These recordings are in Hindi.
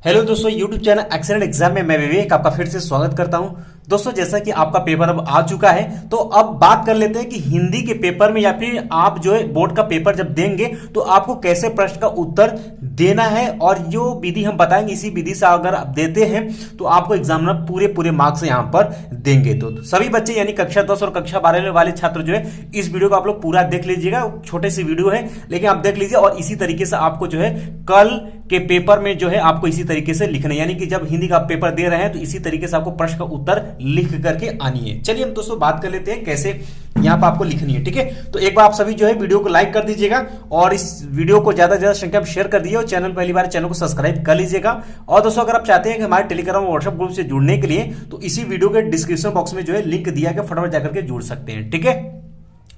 हेलो दोस्तों, यूट्यूब चैनल एक्सीलेंट एग्जाम में मैं विवेक आपका फिर से स्वागत करता हूं। दोस्तों, जैसा कि आपका पेपर अब आ चुका है, तो अब बात कर लेते हैं कि हिंदी के पेपर में या फिर आप जो है बोर्ड का पेपर जब देंगे तो आपको कैसे प्रश्न का उत्तर देना है। और जो विधि हम बताएंगे, इसी विधि से अगर आप देते हैं तो आपको एग्जामिनर पूरे पूरे मार्क्स यहां पर देंगे। तो सभी बच्चे यानी कक्षा 10 और कक्षा 12 वाले छात्र जो है इस वीडियो को आप लोग पूरा देख लीजिएगा। छोटे सी वीडियो है लेकिन आप देख लीजिए, और इसी तरीके से आपको जो है कल के पेपर में जो है आपको इसी तरीके से लिखना है, यानी कि जब हिंदी का पेपर दे रहे हैं तो इसी तरीके से आपको प्रश्न का उत्तर लिख करके आनी है। चलिए हम दोस्तों बात कर लेते हैं कैसे यहां पर आपको लिखनी है। ठीक है, तो एक बार आप सभी जो है वीडियो को लाइक कर दीजिएगा और इस वीडियो को ज्यादा से ज्यादा संख्या में शेयर कर दीजिए, और चैनल पहली बार चैनल को सब्सक्राइब कर लीजिएगा। और दोस्तों, अगर आप चाहते हैं कि हमारे टेलीग्राम और व्हाट्सएप ग्रुप से जुड़ने के लिए तो इसी वीडियो के डिस्क्रिप्शन बॉक्स में जो है लिंक दिया गया, फटाफट जाकर के जुड़ सकते हैं। ठीक है,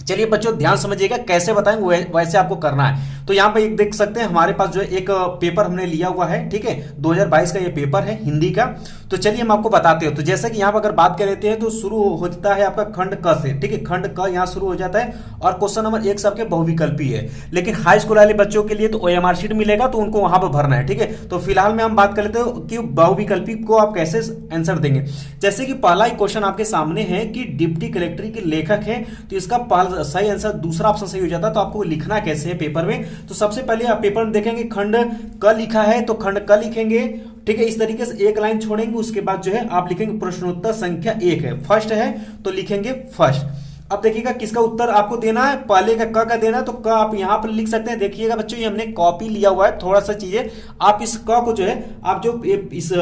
चलिए बच्चों ध्यान समझिएगा कैसे बताएंगे वैसे आपको करना है। तो यहाँ पे एक देख सकते हैं हमारे पास जो है एक पेपर हमने लिया हुआ है। ठीक है, 2022 का ये पेपर है हिंदी का। तो चलिए हम आपको बताते हैं। तो जैसे कि यहाँ पर अगर बात कर लेते हैं तो शुरू होता है आपका खंड क से। ठीक है, खंड क यहाँ शुरू हो जाता है और क्वेश्चन नंबर 1 सबके बहुविकल्पी है, लेकिन हाई स्कूल वाले बच्चों के लिए तो OMR शीट मिलेगा, तो उनको वहां पर भरना है। ठीक है, तो फिलहाल में हम बात कर लेते हैं कि बहुविकल्पी को आप कैसे आंसर देंगे। जैसे कि पहला ही क्वेश्चन आपके सामने है कि डिप्टी कलेक्टर के लेखक है, तो इसका सही आंसर दूसरा ऑप्शन सही हो जाता है। तो आपको लिखना कैसे है पेपर में, तो सबसे पहले आप पेपर में देखेंगे खंड क लिखा है तो खंड क लिखेंगे। ठीक है, इस तरीके से एक लाइन छोड़ेंगे, उसके बाद जो है आप लिखेंगे प्रश्नोत्तर संख्या 1 है, फर्स्ट है तो लिखेंगे फर्स्ट। अब देखिएगा किसका उत्तर आपको देना है, पहले का क देना है, तो क आप यहां पर लिख सकते हैं। देखिएगा बच्चों, ये हमने कॉपी लिया हुआ है, थोड़ा सा चीजें आप इस क को जो है आप जो इस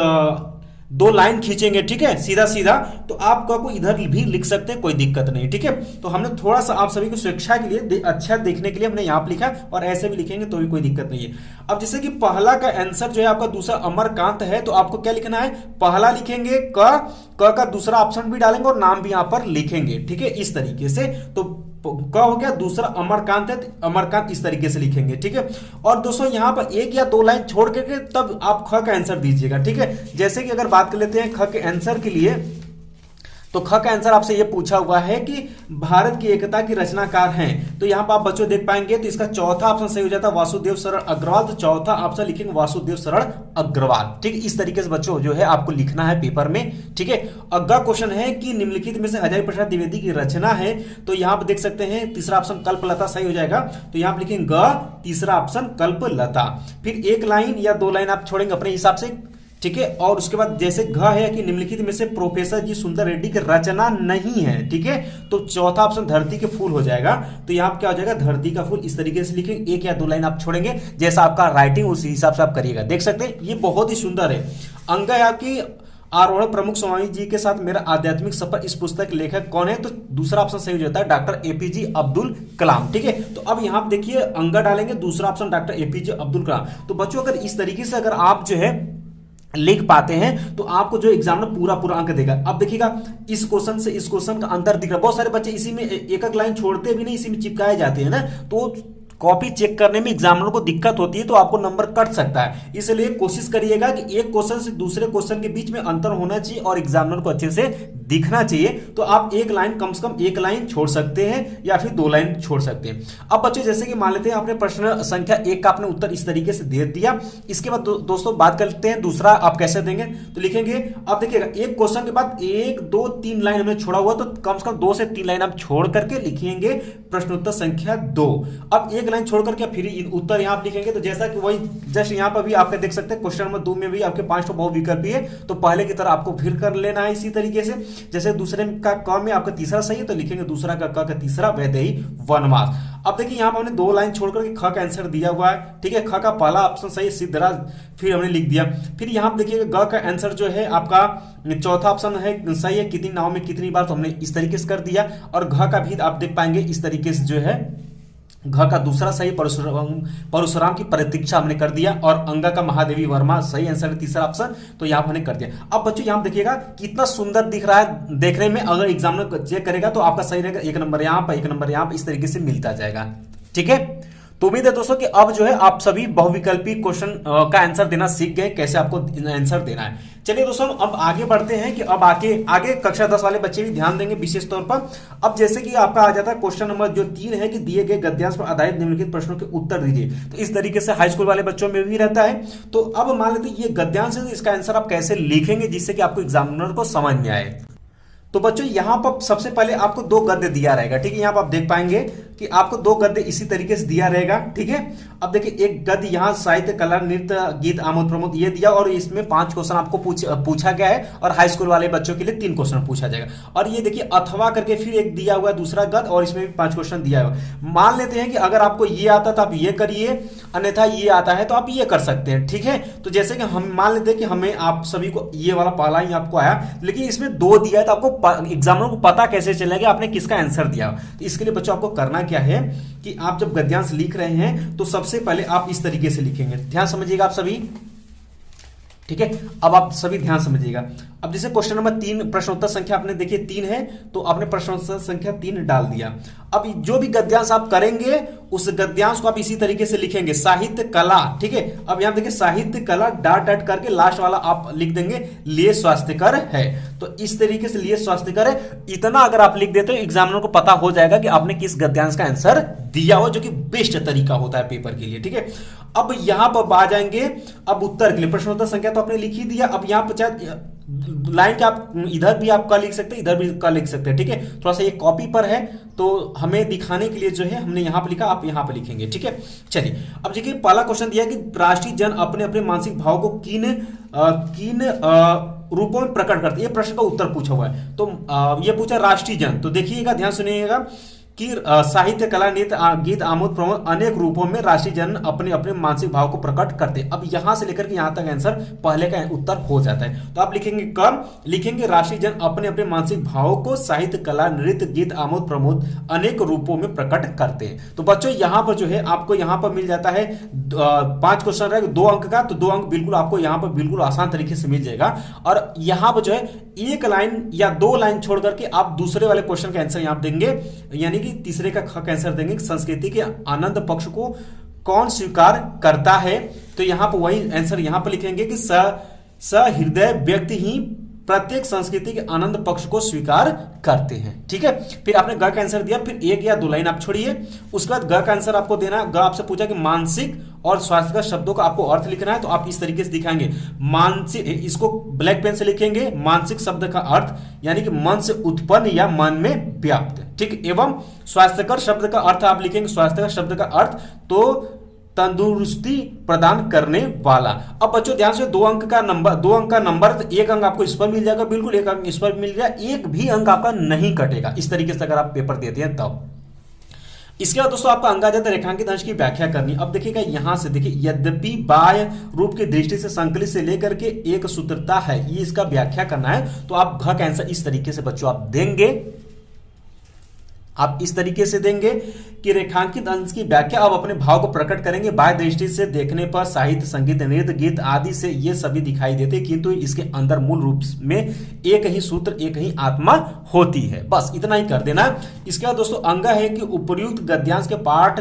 2 लाइन खींचेंगे, ठीक है, सीधा सीधा, तो आप क को इधर भी लिख सकते हैं, कोई दिक्कत नहीं। ठीक है, तो हमने थोड़ा सा आप सभी को शिक्षा के लिए अच्छा देखने के लिए हमने यहाँ पर लिखा, और ऐसे भी लिखेंगे तो भी कोई दिक्कत नहीं है। अब जैसे कि पहला का आंसर जो है आपका दूसरा अमरकांत है, तो आपको क्या लिखना है, पहला लिखेंगे क का दूसरा ऑप्शन भी डालेंगे और नाम भी यहाँ पर लिखेंगे। ठीक है, इस तरीके से। तो क हो गया, दूसरा अमरकांत है, अमरकांत इस तरीके से लिखेंगे। ठीक है, और दोस्तों यहाँ पर 1 या 2 लाइन छोड़ करके तब आप ख का आंसर दीजिएगा। ठीक है, जैसे कि अगर बात कर लेते हैं ख के आंसर के लिए, तो ख का आंसर आपसे ये पूछा हुआ है कि भारत की एकता की रचनाकार हैं, तो यहाँ पर आप बच्चों देख पाएंगे, तो इसका चौथा ऑप्शन सही हो जाता है वासुदेव शरण अग्रवाल। तो चौथा ऑप्शन लिखेंगे वासुदेव शरण अग्रवाल। ठीक, इस तरीके से बच्चों जो है आपको लिखना है पेपर में। ठीक है, अगला क्वेश्चन है कि निम्नलिखित में से हजारी प्रसाद द्विवेदी की रचना है, तो यहाँ पर देख सकते हैं तीसरा ऑप्शन कल्पलता सही हो जाएगा, तो यहाँ पर लिखेंगे ग, तीसरा ऑप्शन कल्पलता। फिर 1 लाइन या 2 लाइन आप छोड़ेंगे अपने हिसाब से। ठीक है, और उसके बाद जैसे घ है कि निम्नलिखित में से प्रोफेसर जी सुंदर रेड्डी की रचना नहीं है। ठीक है, तो चौथा ऑप्शन धरती के फूल हो जाएगा, तो यहाँ पर क्या हो जाएगा, धरती का फूल। इस तरीके से लिखेंगे, 1 या 2 लाइन आप छोड़ेंगे, जैसा आपका राइटिंग उसी हिसाब से आप करिएगा। देख सकते हैं ये बहुत ही सुंदर है। अंग है आपकी आरोहण प्रमुख स्वामी जी के साथ मेरा आध्यात्मिक सफर। इस पुस्तक के लेखक कौन है, तो दूसरा ऑप्शन सही हो जाता है डॉक्टर APJ अब्दुल कलाम। ठीक है, तो अब यहाँ पे देखिए अंगा डालेंगे, दूसरा option doctor APJ Abdul Kalam. तो बच्चों अगर इस तरीके से अगर आप जो है लिख पाते हैं तो आपको जो एग्जामिनर पूरा पूरा अंक देगा। अब देखिएगा इस क्वेश्चन से इस क्वेश्चन का अंतर दिख रहा है। बहुत सारे बच्चे इसी में एक लाइन छोड़ते भी नहीं, इसी में चिपकाए जाते हैं ना, तो कॉपी चेक करने में एग्जामिनर को दिक्कत होती है, तो आपको नंबर कट सकता है। इसलिए कोशिश करिएगा कि एक क्वेश्चन से दूसरे क्वेश्चन के बीच में अंतर होना चाहिए और एग्जामिनर को अच्छे से दिखना चाहिए। तो आप 1 लाइन कम से कम 1 लाइन छोड़ सकते हैं या फिर 2 लाइन छोड़ सकते हैं। अब बच्चों जैसे कि मान लेते हैं आपने प्रश्न संख्या 1 का आपने उत्तर इस तरीके से दे दिया। इसके बाद दोस्तों बात करते हैं दूसरा आप कैसे देंगे, तो लिखेंगे, अब देखिएगा एक क्वेश्चन के बाद 1 2 3 लाइन हमने छोड़ा हुआ, तो कम से कम 2 से 3 लाइन आप छोड़ करके लिखेंगे प्रश्नोत्तर संख्या 2। अब 1 लाइन छोड़ करके फिर उत्तर यहाँ लिखेंगे। तो जैसा कि वही जस्ट यहाँ पर भी आपके देख सकते हैं क्वेश्चन नंबर 2 में भी आपके 5 बहुविकल्पी है, तो पहले की तरह आपको फिर कर लेना है इसी तरीके से। जैसे दूसरे का क में आपका तीसरा सही है, तो लिखेंगे दूसरा का क का तीसरा वैदेही वनवास। अब देखिए यहाँ पर हमने 2 लाइन छोड़कर के ख का आंसर दिया हुआ है। ठीक है, ख का पहला ऑप्शन सही सिद्धराज, फिर हमने लिख दिया। फिर यहाँ पर देखिएगा ग का आंसर जो है आपका चौथा ऑप्शन है सही है, कितनी नाव में कितनी बार, तो हमने इस तरीके से कर दिया। और घ का भी आप देख पाएंगे इस तरीके से जो है घ का दूसरा सही परशुराम की प्रतीक्षा हमने कर दिया, और अंगा का महादेवी वर्मा सही आंसर है, तीसरा ऑप्शन, तो यहाँ हमने कर दिया। अब बच्चों यहाँ देखिएगा कितना सुंदर दिख रहा है देखने में, अगर एग्जामिनर चेक करेगा तो आपका सही रहेगा, 1 नंबर यहाँ पर 1 नंबर यहाँ पर, इस तरीके से मिलता जाएगा। ठीक है, तो उम्मीद है दोस्तों कि अब जो है आप सभी बहुविकल्पी क्वेश्चन का आंसर देना सीख गए, कैसे आपको आंसर देना है। चलिए दोस्तों अब आगे बढ़ते हैं कि अब आगे कक्षा 10 वाले बच्चे भी ध्यान देंगे विशेष तौर पर। अब जैसे कि आपका आ जाता है क्वेश्चन नंबर जो 3 है कि दिए गए गद्यांश पर आधारित निम्नलिखित प्रश्नों के उत्तर दीजिए। तो इस तरीके से हाई स्कूल वाले बच्चों में भी रहता है। तो अब मान लेते ये गद्यांश है, इसका आंसर आप कैसे लिखेंगे जिससे कि आपको एग्जामिनर को समझ में आए। तो बच्चों यहां पर सबसे पहले आपको 2 गद्य दिया रहेगा, ठीक है। यहां पर आप देख पाएंगे कि आपको 2 गद्य इसी तरीके से दिया रहेगा, ठीक है। अब देखिए एक गद्य यहां साहित्य, कला, नृत्य, गीत, आमोद प्रमोद ये दिया और इसमें 5 क्वेश्चन आपको पूछा गया है और हाई स्कूल वाले बच्चों के लिए 3 क्वेश्चन पूछा जाएगा। और ये देखिए अथवा करके फिर एक दिया हुआ है दूसरा गद्य और इसमें भी 5 क्वेश्चन दिया हुआ। मान लेते हैं कि अगर आपको ये आता तो आप ये करिए, अन्यथा ये आता है तो आप ये कर सकते हैं, ठीक है। तो जैसे कि हम मान लेते हैं कि हमें आप सभी को ये वाला पहला ही आपको आया, लेकिन इसमें 2 दिया है तो आपको एग्जामिनर को पता कैसे चलेगा आपने किसका आंसर दिया। तो इसके लिए बच्चों आपको करना क्या है कि आप जब गद्यांश लिख रहे हैं तो सबसे पहले आप इस तरीके से लिखेंगे। ध्यान समझिएगा आप सभी, ठीक है। अब आप सभी ध्यान समझिएगा। अब जैसे क्वेश्चन नंबर 3 प्रश्नोत्तर संख्या आपने देखिए 3 है तो आपने प्रश्नोत्तर संख्या 3 डाल दिया। अब जो भी गद्यांश आप करेंगे उस गद्यांश को आप इसी तरीके से लिखेंगे, साहित्य कला, ठीक है। अब यहां देखिए साहित्य कला डॉट करके लास्ट वाला आप लिख देंगे लिए स्वास्थ्यकर है। तो इस तरीके से लिए स्वास्थ्यकर है, इतना अगर आप लिख देते हो एग्जामिनर को पता हो जाएगा कि आपने किस गद्यांश का आंसर दिया हो, जो कि बेस्ट तरीका होता है पेपर के लिए, ठीक है। अब यहां पर आ जाएंगे अब उत्तर के लिए। प्रश्नोत्तर संख्या तो आपने लिख ही दिया। अब यहां पर लाइन के आप इधर भी आप का लिख सकते हैं, इधर भी का लिख सकते हैं, ठीक है। थोड़ा सा ये कॉपी पर है तो हमें दिखाने के लिए जो है हमने यहां पर लिखा, आप यहां पर लिखेंगे, ठीक है। चलिए अब देखिए पहला क्वेश्चन दिया कि राष्ट्रीय जन अपने अपने मानसिक भाव को किन रूपों में प्रकट करते, ये प्रश्न का उत्तर पूछा हुआ है। तो ये पूछा राष्ट्रीय जन, तो देखिएगा ध्यान सुनिएगा कि साहित्य, कला, नृत्य, गीत, आमोद प्रमोद अनेक रूपों में राष्ट्रीय जन अपने अपने मानसिक भाव को प्रकट करते। अब यहां से लेकर के यहां तक आंसर पहले का उत्तर हो जाता है। तो आप लिखेंगे कब लिखेंगे राष्ट्रीय जन अपने अपने मानसिक भाव को साहित्य, कला, नृत्य, गीत, आमोद प्रमोद अनेक रूपों में प्रकट करते हैं। तो बच्चों यहां पर जो है आपको यहां पर मिल जाता है 5 क्वेश्चन रहेगा 2 अंक का, तो 2 अंक बिल्कुल आपको यहां पर बिल्कुल आसान तरीके से मिल जाएगा। और यहां पर जो है 1 लाइन या 2 लाइन छोड़ करके आप दूसरे वाले क्वेश्चन का आंसर यहां देंगे, यानी तीसरे का ख आंसर देंगे संस्कृति के आनंद पक्ष को कौन स्वीकार करता है। तो यहां पर वही आंसर यहां पर लिखेंगे कि सहृदय व्यक्ति ही प्रत्येक संस्कृति के आनंद पक्ष को स्वीकार करते हैं, ठीक है। फिर आपने ग का आंसर दिया, फिर 1 या 2 लाइन आप छोड़िए। उसके बाद ग का आंसर आपको देना, ग आपसे पूछा कि मानसिक और स्वास्थ्य का शब्दों का आपको अर्थ लिखना है। तो आप इस तरीके से दिखाएंगे, मानसिक, इसको ब्लैक पेन से लिखेंगे, मानसिक शब्द का अर्थ यानी कि मन से उत्पन्न या मन में व्याप्त, ठीक। एवं स्वास्थ्यकर शब्द का अर्थ आप लिखेंगे, स्वास्थ्यकर शब्द का अर्थ तो तंदुरुस्ती प्रदान करने वाला। अब बच्चों ध्यान से 2 अंक का नंबर, तो 1 अंक आपको इस पर मिल जाएगा, बिल्कुल 1 अंक इस पर मिल जाएगा, 1 भी अंक आपका नहीं कटेगा। इस तरीके से अगर आप पेपर देते हैं तब। इसके बाद दोस्तों आपका अंक आ जाता है रेखांकित अंश की व्याख्या करनी। अब देखिएगा यहां से देखिए, यद्यपि बाह्य रूप की दृष्टि से संकलित से लेकर के एक सूत्रता है, ये इसका व्याख्या करना है। तो आप घ का आंसर इस तरीके से बच्चों आप देंगे, आप इस तरीके से देंगे कि रेखांकित अंश की व्याख्या आप अपने भाव को प्रकट करेंगे। बाह्य दृष्टि से देखने पर साहित्य, संगीत, नृत्य, गीत आदि से ये सभी दिखाई देते, किंतु इसके अंदर मूल रूप में एक ही सूत्र, एक ही आत्मा होती है। बस इतना ही कर देना। इसके बाद दोस्तों अंग है कि उपर्युक्त गद्यांश के पाठ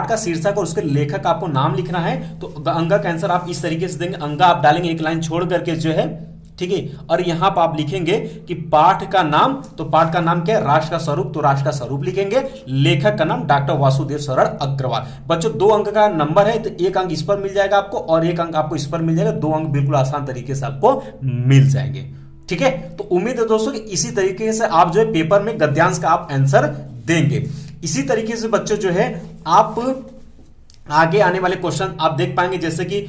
का शीर्षक और उसके लेखक आपको नाम लिखना है। तो अंग का आंसर आप इस तरीके से देंगे, अंग आप डालेंगे 1 लाइन छोड़ करके जो है, ठीक है। और यहां पर आप लिखेंगे कि पाठ का नाम, तो पाठ का नाम क्या है, राष्ट्र का स्वरूप, तो राष्ट्र का स्वरूप लिखेंगे। लेखक का नाम डॉक्टर वासुदेव शरण अग्रवाल। बच्चों 2 अंक का नंबर है तो 1 अंक इस पर मिल जाएगा आपको और 1 अंक आपको इस पर मिल जाएगा। 2 अंक बिल्कुल आसान तरीके से आपको मिल जाएंगे, ठीक है। तो उम्मीद है दोस्तों कि इसी तरीके से आप जो है पेपर में गद्यांश का आप आंसर देंगे। इसी तरीके से बच्चों जो है आप आगे आने वाले क्वेश्चन आप देख पाएंगे, जैसे कि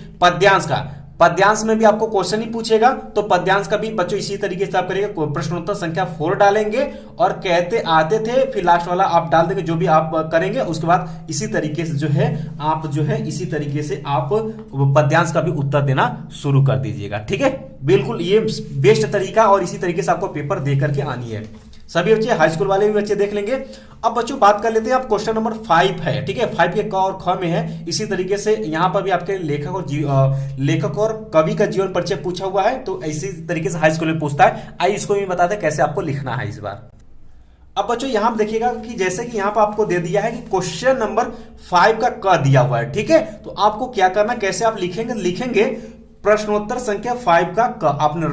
पद्यांश में भी आपको क्वेश्चन ही पूछेगा। तो पद्यांश का भी बच्चों इसी तरीके से आप करिएगा, प्रश्नोत्तर संख्या 4 डालेंगे और कहते आते थे, फिर लास्ट वाला आप डाल देंगे जो भी आप करेंगे। उसके बाद इसी तरीके से जो है आप जो है इसी तरीके से आप पद्यांश का भी उत्तर देना शुरू कर दीजिएगा, ठीक है। बिल्कुल ये बेस्ट तरीका और इसी तरीके से आपको पेपर दे करके आनी है। सभी बच्चे, हाई स्कूल वाले भी बच्चे देख लेंगे। अब बच्चों बात कर लेते हैं, आप क्वेश्चन नंबर 5 है, ठीक है। 5 के क और ख में है। इसी तरीके से यहां पर भी आपके लेखक और कवि का जीवन परिचय पूछा हुआ है। तो इसी तरीके से हाई स्कूल में पूछता है। आइए इसको भी बताते हैं कैसे आपको लिखना है इस बार। अब बच्चों यहां पर देखिएगा कि जैसे कि यहां पर आपको दे दिया है कि क्वेश्चन नंबर 5 का क दिया हुआ है, ठीक है। तो आपको क्या करना, कैसे आप लिखेंगे प्रश्नोत्तर संख्या 5 का क आपने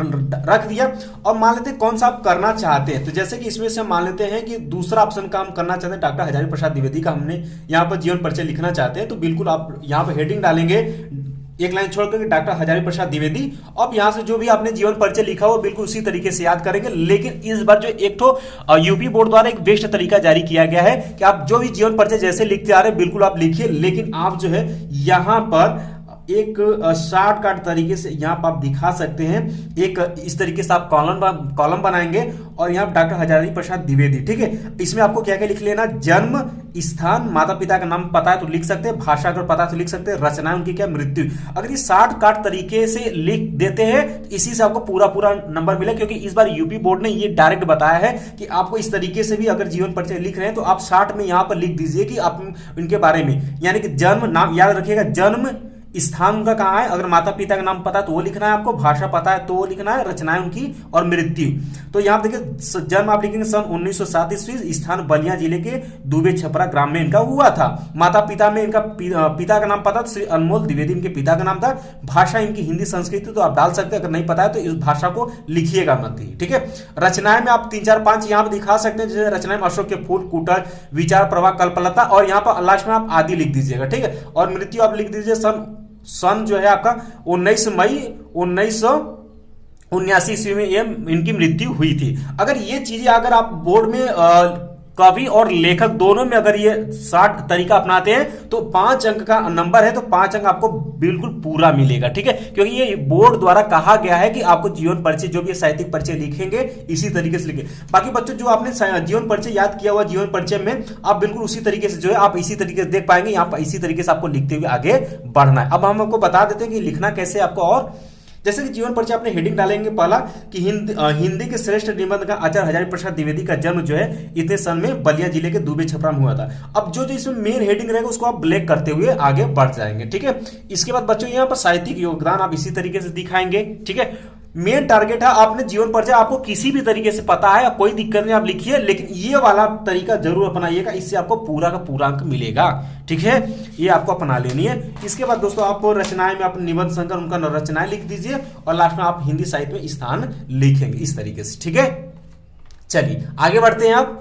रख दिया और मान लेते हैं कौन सा आप करना चाहते हैं। तो जैसे कि इसमें से हम मान लेते हैं कि दूसरा ऑप्शन का हम करना चाहते हैं, डॉक्टर हजारी प्रसाद द्विवेदी का हमने यहाँ पर जीवन परिचय लिखना चाहते हैं। तो बिल्कुल आप यहाँ पर हेडिंग डालेंगे एक लाइन छोड़कर डॉक्टर हजारी प्रसाद द्विवेदी। अब यहां से जो भी आपने जीवन परिचय लिखा हो बिल्कुल उसी तरीके से याद करेंगे। लेकिन इस बार जो एक तो यूपी बोर्ड द्वारा एक बेस्ट तरीका जारी किया गया है कि आप जो भी जीवन परिचय जैसे लिखते आ रहे हैं बिल्कुल आप लिखिए, लेकिन आप जो है यहां पर एक शॉर्टकट तरीके से यहाँ पर आप दिखा सकते हैं। एक इस तरीके से आप कॉलम बनाएंगे और यहाँ डॉक्टर हजारी प्रसाद द्विवेदी, ठीक है। इसमें आपको क्या क्या लिख लेना, जन्म स्थान, माता पिता का नाम पता है तो लिख सकते हैं, भाषा अगर पता है तो लिख सकते हैं, रचनाएं उनकी क्या, मृत्यु। अगर ये शॉर्टकट तरीके से लिख देते हैं तो इसी से आपको पूरा नंबर मिले, क्योंकि इस बार यूपी बोर्ड ने ये डायरेक्ट बताया है कि आपको इस तरीके से भी अगर जीवन परिचय लिख रहे हैं तो आप शॉर्ट में यहाँ पर लिख दीजिए कि आप इनके बारे में, यानी कि जन्म, नाम याद रखिएगा, जन्म स्थान उनका कहाँ है, अगर माता पिता का नाम पता है तो वो लिखना है आपको, भाषा पता है तो वो लिखना है, रचनाएं उनकी और मृत्यु। तो यहाँ देखिए जन्म आप लिखेंगे सन 1907 ईस्वी, स्थान बलिया जिले के दुबे छपरा ग्राम में इनका हुआ था। माता पिता में इनका पिता का नाम पता तो श्री अनमोल द्विवेदी इनके पिता का नाम था। भाषा इनकी हिंदी संस्कृत तो आप डाल सकते हैं, अगर नहीं पता है तो इस भाषा को लिखिएगा मत ही, ठीक है। रचनाएं में आप 3 4 5 यहाँ पर दिखा सकते हैं, जैसे रचनाएं में अशोक के फूल, कुटर, विचार प्रवाह, कल्पलता, और यहाँ पर लास्ट में आप आदि लिख दीजिएगा, ठीक है। और मृत्यु आप लिख दीजिए सन जो है आपका 19 मई 1979 ईस्वी में ये इनकी मृत्यु हुई थी। अगर ये चीजें अगर आप बोर्ड में कवि और लेखक दोनों में अगर ये 60 तरीका अपनाते हैं तो 5 अंक का नंबर है, तो 5 अंक आपको बिल्कुल पूरा मिलेगा, ठीक है। क्योंकि ये बोर्ड द्वारा कहा गया है कि आपको जीवन परिचय जो भी साहित्यिक परिचय लिखेंगे इसी तरीके से लिखें। बाकी बच्चों जो आपने जीवन परिचय याद किया हुआ जीवन परिचय में आप बिल्कुल उसी तरीके से जो है आप इसी तरीके से देख पाएंगे, यहाँ पर इसी तरीके से आपको लिखते हुए आगे बढ़ना है। अब हम आपको बता देते हैं कि लिखना कैसे आपको, और जैसे कि जीवन परिचय अपने हेडिंग डालेंगे पहला कि हिंदी के श्रेष्ठ निबंध का आचार्य हजारी प्रसाद द्विवेदी का जन्म जो है इतने सन में बलिया जिले के दुबे छपरा में हुआ था। अब जो इसमें मेन हेडिंग रहेगा उसको आप ब्लैक करते हुए आगे बढ़ जाएंगे, ठीक है। इसके बाद बच्चों यहाँ पर साहित्यिक योगदान आप इसी तरीके से दिखाएंगे, ठीक है। मेन टारगेट है आपने जीवन परिचय आपको किसी भी तरीके से पता है, कोई दिक्कत नहीं, आप लिखिए, लेकिन ये वाला तरीका जरूर अपनाइएगा, इससे आपको पूरा का पूरा अंक मिलेगा, ठीक है। ये आपको अपना लेनी है। इसके बाद दोस्तों आप रचनाएं में आप निबंध संकर उनका रचनाएं लिख दीजिए और लास्ट में आप हिंदी साहित्य में स्थान लिखेंगे इस तरीके से, ठीक है। चलिए आगे बढ़ते हैं आप।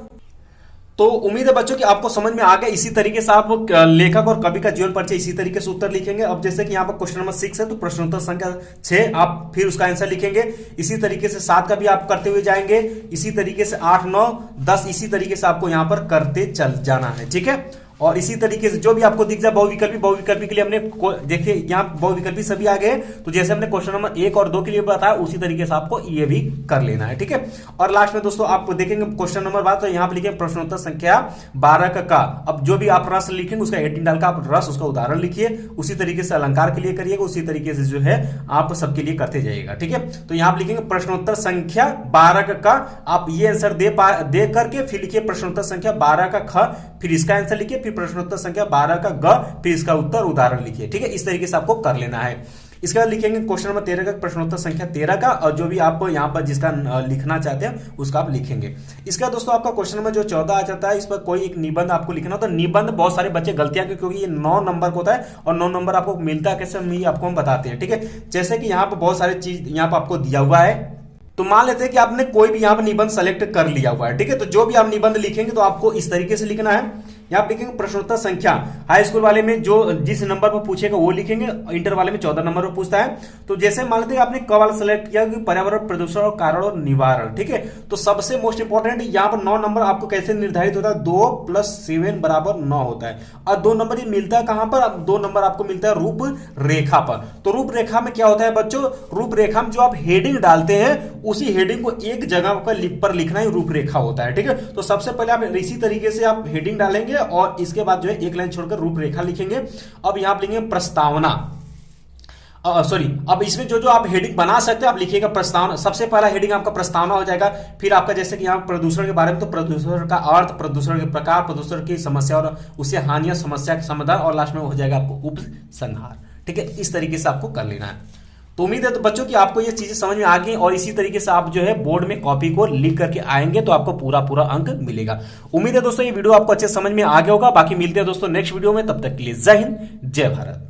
तो उम्मीद है बच्चों कि आपको समझ में आ गया। इसी तरीके से आप लेखक और कवि का जीवन परिचय इसी तरीके से उत्तर लिखेंगे। अब जैसे कि यहाँ पर क्वेश्चन नंबर 6 है तो प्रश्नोत्तर संख्या 6 आप फिर उसका आंसर लिखेंगे। इसी तरीके से 7 का भी आप करते हुए जाएंगे, इसी तरीके से 8 9 10 इसी तरीके से आपको यहाँ पर करते चल जाना है, ठीक है। और इसी तरीके से जो भी आपको दिख जाए बहुविकल्पी के लिए हमने देखिए यहाँ बहुविकल्पी सभी आ गए, तो जैसे हमने क्वेश्चन नंबर 1 और 2 के लिए बताया उसी तरीके से आपको ये भी कर लेना है, ठीक है। और लास्ट में दोस्तों आप देखेंगे क्वेश्चन नंबर 12 तो यहाँ पे लिखेंगे प्रश्नोत्तर संख्या 12 का। अब जो भी आप रस लिखेंगे उसका हेडिंग डालकर आप रस उसका उदाहरण लिखिए, उसी तरीके से अलंकार के लिए करिएगा, उसी तरीके से जो है आप सबके लिए करते जाइएगा, ठीक है। तो यहाँ पे लिखेंगे प्रश्नोत्तर संख्या 12 का, आप ये आंसर दे करके फिर लिखिए प्रश्नोत्तर संख्या 12 का ख, फिर इसका आंसर लिखिए, फिर प्रश्नोत्तर संख्या 12 का ग, फिर इसका उत्तर उदाहरण लिखिए, ठीक है। इस तरीके से आपको कर लेना है। इसके बाद लिखेंगे क्वेश्चन नंबर 13 का प्रश्नोत्तर संख्या 13 का, और जो भी आप यहाँ पर जिसका लिखना चाहते हैं उसका आप लिखेंगे। इसका दोस्तों आपका क्वेश्चन नंबर जो 14 आ जाता है, इस पर कोई एक निबंध आपको लिखना होता है। निबंध बहुत सारे बच्चे गलतियां क्योंकि ये 9 नंबर का होता है और 9 नंबर आपको मिलता है कैसे आपको हम बताते हैं, ठीक है। जैसे कि यहाँ पर बहुत सारी चीज यहाँ पर आपको दिया हुआ है, तो मान लेते हैं कि आपने कोई भी यहाँ पर निबंध सेलेक्ट कर लिया हुआ है, ठीक है। तो जो भी आप निबंध लिखेंगे तो आपको इस तरीके से लिखना है। यहाँ लिखेंगे प्रश्नोत्तर संख्या, हाई स्कूल वाले में जो जिस नंबर पर पूछेगा वो लिखेंगे, इंटर वाले में 14 नंबर पर पूछता है। तो जैसे मान लेते हैं आपने क वाला सेलेक्ट किया कि पर्यावरण प्रदूषण और कारण और निवारण, ठीक है। तो सबसे मोस्ट इंपॉर्टेंट यहाँ पर 9 नंबर आपको कैसे निर्धारित होता है, 2 + 7 = 9 होता है। और 2 नंबर ये मिलता है कहां पर, 2 नंबर आपको मिलता है रूप रेखा पर। तो रूप रेखा में क्या होता है बच्चों, रूप रेखा में जो आप हेडिंग डालते हैं उसी हेडिंग को एक जगह पर लिखना ही रूपरेखा होता है, ठीक है। तो सबसे पहले आप इसी तरीके से आप हेडिंग डालेंगे और इसके बाद जो है एक लाइन छोड़कर रूपरेखा लिखेंगे। अब यहां लिखेंगे प्रस्तावना, सॉरी, अब इसमें जो आप हेडिंग बना सकते हैं आप लिखिएगा प्रस्तावना। सबसे पहला हेडिंग आपका प्रस्तावना हो जाएगा। फिर आपका जैसे कि यहाँ प्रदूषण के बारे में तो प्रदूषण का अर्थ, प्रदूषण के प्रकार, प्रदूषण की समस्या और उससे हानियां, समस्या के समाधान, और लास्ट में हो जाएगा आपको उपसंहार, ठीक है। इस तरीके से आपको कर लेना है। तो उम्मीद है तो बच्चों कि आपको ये चीजें समझ में आ गई और इसी तरीके से आप जो है बोर्ड में कॉपी को लिख करके आएंगे तो आपको पूरा पूरा अंक मिलेगा। उम्मीद है दोस्तों ये वीडियो आपको अच्छे समझ में आ गया होगा। बाकी मिलते हैं दोस्तों नेक्स्ट वीडियो में, तब तक के लिए जय हिंद जय भारत।